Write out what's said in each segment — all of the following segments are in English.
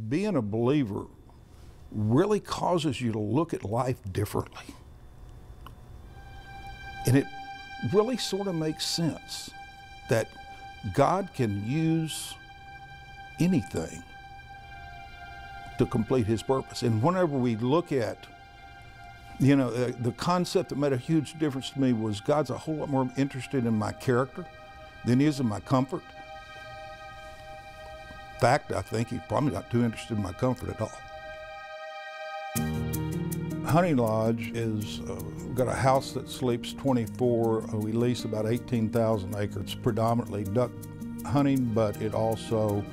being a believer really causes you to look at life differently. And it really sort of makes sense that God can use anything to complete his purpose. And whenever we look at, the concept that made a huge difference to me was God's a whole lot more interested in my character than he is in my comfort. In fact, I think he's probably not too interested in my comfort at all. Hunting Lodge is, we've got a house that sleeps 24. We lease about 18,000 acres, predominantly duck hunting, but it also,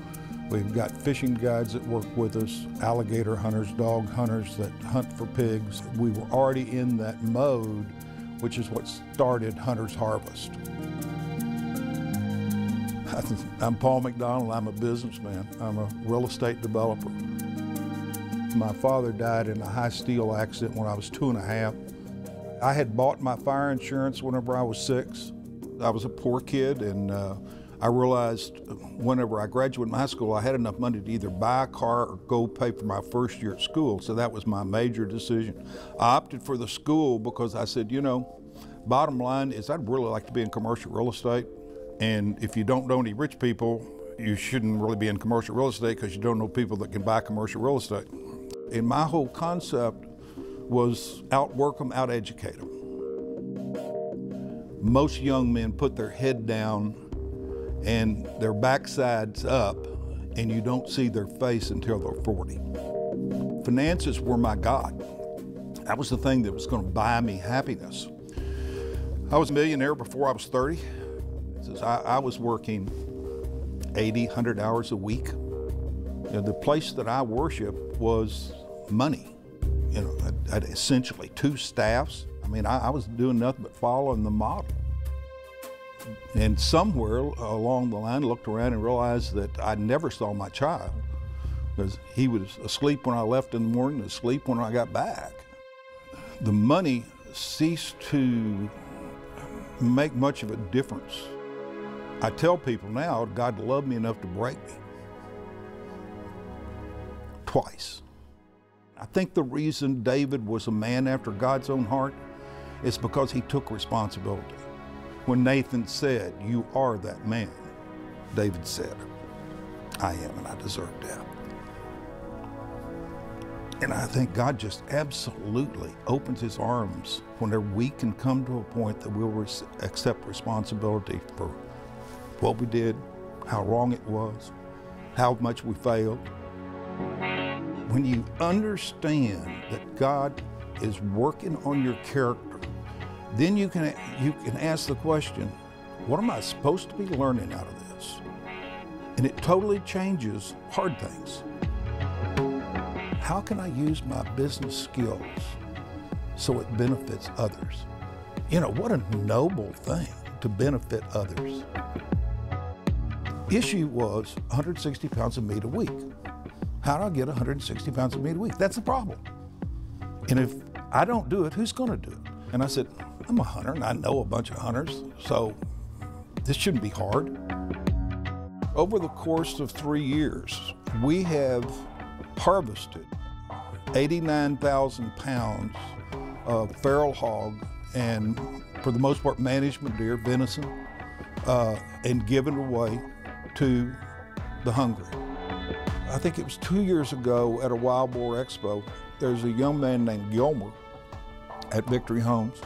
we've got fishing guides that work with us, alligator hunters, dog hunters that hunt for pigs. We were already in that mode, which is what started Hunter's Harvest. I'm Paul McDonald, I'm a businessman. I'm a real estate developer. My father died in a high steel accident when I was 2.5. I had bought my fire insurance whenever I was 6. I was a poor kid, and I realized whenever I graduated from high school, I had enough money to either buy a car or go pay for my first year at school, so that was my major decision. I opted for the school because I said, bottom line is I'd really like to be in commercial real estate, and if you don't know any rich people, you shouldn't really be in commercial real estate because you don't know people that can buy commercial real estate. And my whole concept was outwork them, out-educate them. Most young men put their head down and their backsides up, and you don't see their face until they're 40. Finances were my God. That was the thing that was going to buy me happiness. I was a millionaire before I was 30. I was working 80, 100 hours a week. The place that I worship was money. I had essentially 2 staffs. I was doing nothing but following the model. And somewhere along the line, I looked around and realized that I never saw my child because he was asleep when I left in the morning, asleep when I got back. The money ceased to make much of a difference. I tell people now, God loved me enough to break me. Twice. I think the reason David was a man after God's own heart is because he took responsibility. When Nathan said, "You are that man," David said, "I am, and I deserve death." And I think God just absolutely opens his arms whenever we can come to a point that we'll accept responsibility for what we did, how wrong it was, how much we failed. When you understand that God is working on your character, then you can ask the question, what am I supposed to be learning out of this? And it totally changes hard things. How can I use my business skills so it benefits others? What a noble thing to benefit others. Issue was 160 pounds of meat a week. How do I get 160 pounds of meat a week? That's the problem. And if I don't do it, who's going to do it? And I said, I'm a hunter and I know a bunch of hunters, so this shouldn't be hard. Over the course of 3 years, we have harvested 89,000 pounds of feral hog and, for the most part, management deer, venison, and given away to the hungry. I think it was 2 years ago at a Wild Boar Expo, there's a young man named Gilmer at Victory Homes.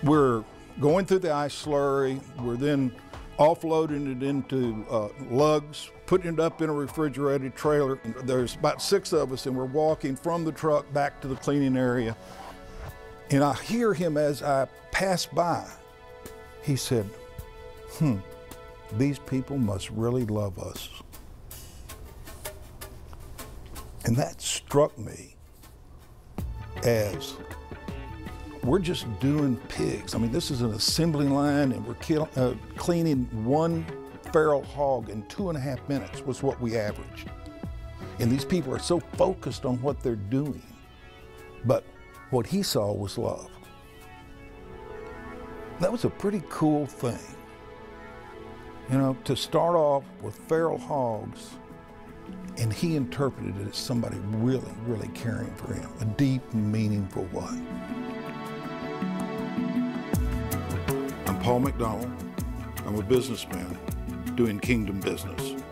We're going through the ice slurry, we're then offloading it into lugs, putting it up in a refrigerated trailer. There's about 6 of us and we're walking from the truck back to the cleaning area. And I hear him as I pass by. He said, these people must really love us. And that struck me as we're just doing pigs. This is an assembly line and we're cleaning 1 feral hog in 2.5 minutes was what we averaged. And these people are so focused on what they're doing. But what he saw was love. That was a pretty cool thing. To start off with feral hogs And he interpreted it as somebody really, really caring for him, a deep, meaningful way. I'm Paul McDonald. I'm a businessman doing kingdom business.